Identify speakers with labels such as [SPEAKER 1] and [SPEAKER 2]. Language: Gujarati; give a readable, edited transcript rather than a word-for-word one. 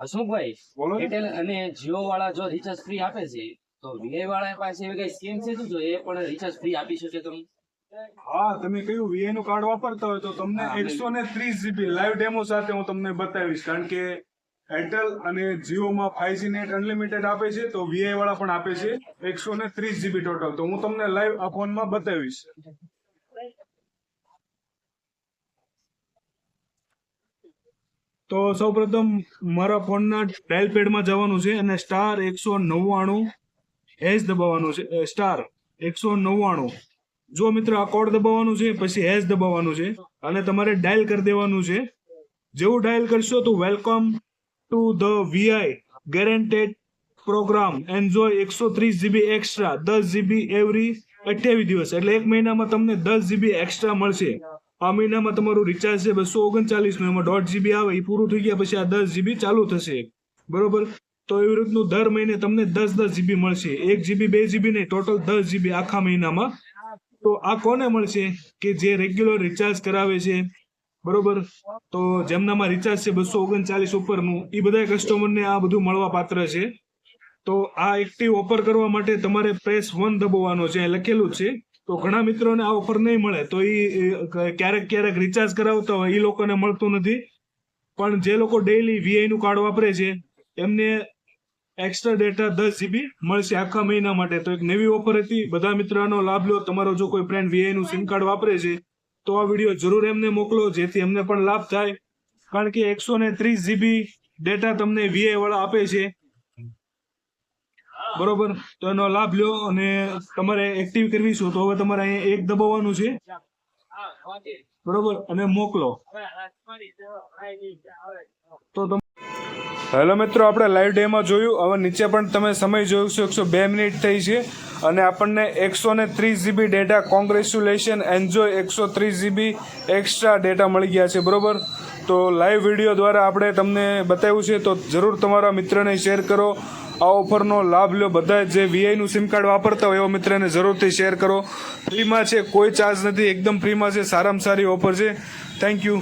[SPEAKER 1] હસમુખભાઈ,
[SPEAKER 2] બોલો ને.
[SPEAKER 1] એરટેલ અને જીઓ વાળા જો રિચાર્જ ફ્રી આપે છે તો વીઆઈ વાળા પાસે એવી કઈ સ્કીમ છે શું, જો એ પણ રિચાર્જ ફ્રી આપી શકે તમને?
[SPEAKER 2] હા, તમે કયું વીઆઈ નું કાર્ડ વાપરતા હોય તો તમને
[SPEAKER 1] હા,
[SPEAKER 2] 130 GB લાઈવ ડેમો સાથે હું તમને બતાવીશ. કારણ કે એરટેલ અને જીઓમાં 5G નેટ અનલિમિટેડ આપે છે, તો વીઆઈ વાળા પણ આપે છે 130 GB ટોટલ. તો હું તમને લાઈવ આ ફોનમાં બતાવીશ. તો સૌપ્રથમ મારા ફોનના ડાયલ પેડમાં જવાનું છે અને *199 દબાવવાનું છે. *199. જો મિત્રો આ કોડ દબાવવાનું છે, પછી હેશ દબાવવાનું છે અને તમારે ડાયલ કરી દેવાનું છે. જેવું ડાયલ કરશો તો welcome to the VI guaranteed program enjoy 130 GB extra 10 GB every 28 દિવસ, એટલે 1 મહિનામાં તમને 10 GB એક્સ્ટ્રા મળશે. આ મહિનામાં તમારું રિચાર્જ છે 239 નું, એમાં 1.5 GB આવે એ પૂરું થઈ ગયા પછી આ 10 GB ચાલુ થશે, બરોબર. તો એવી રીતનું દર મહિને તમને 10 GB મળશે. 1 GB 2 GB નહીં, ટોટલ 10 GB આખા મહિનામાં. તો આ કોને મળશે? કે જે રેગ્યુલર રિચાર્જ કરાવે છે, બરોબર. તો જેમનામાં રિચાર્જ છે 239 ઉપરનું, એ બધા કસ્ટમરને આ બધું મળવા પાત્ર છે. તો આ એક્ટિવ ઓફર કરવા માટે તમારે પ્રેસ 1 દબાવવાનો છે, લખેલું છે. તો ઘણા મિત્રોને આ ઓફર નહીં મળે, તો એ ક્યારેક રિચાર્જ કરાવતા હોય એ લોકોને મળતું નથી. પણ જે લોકો ડેઈલી વીઆઈ નું કાર્ડ વાપરે છે એમને એક્સ્ટ્રા ડેટા 10 GB મળશે આખા મહિના માટે. તો એક નવી ઓફર હતી, બધા મિત્રોનો લાભ લો. તમારો જો કોઈ ફ્રેન્ડ વીઆઈ નું સિમ કાર્ડ વાપરે છે તો આ વિડીયો જરૂર એમને મોકલો, જેથી એમને પણ લાભ થાય. કારણ કે 130 GB ડેટા તમને વીઆઈ વાળા આપે છે, બરોબર. તો એનો લાભ લ્યો અને તમારે એક્ટિવ કરવી છે તો હવે તમારે અહીંયા 1 દબાવવાનું છે, બરોબર, અને મોકલો. તો હેલો મિત્રો, આપણે લાઈવ ડેમાં જોયું. હવે નીચે પણ તમે સમય જોયું છો, 102 મિનિટ થઈ છે અને આપણને 130 GB data, congratulation, enjoy 130 GB extra data મળી ગયા છે, બરોબર. તો લાઈવ વિડીયો દ્વારા આપણે તમને બતાવ્યું છે, તો જરૂર તમારા મિત્રને શેર કરો. આ ઓફરનો લાભ લો. બધા જે વીઆઈનું સિમ કાર્ડ વાપરતા હોય એવા મિત્રને જરૂરથી શેર કરો. ફ્રીમાં છે, કોઈ ચાર્જ નથી, એકદમ ફ્રીમાં છે. સારામાં સારી ઓફર છે. Thank you.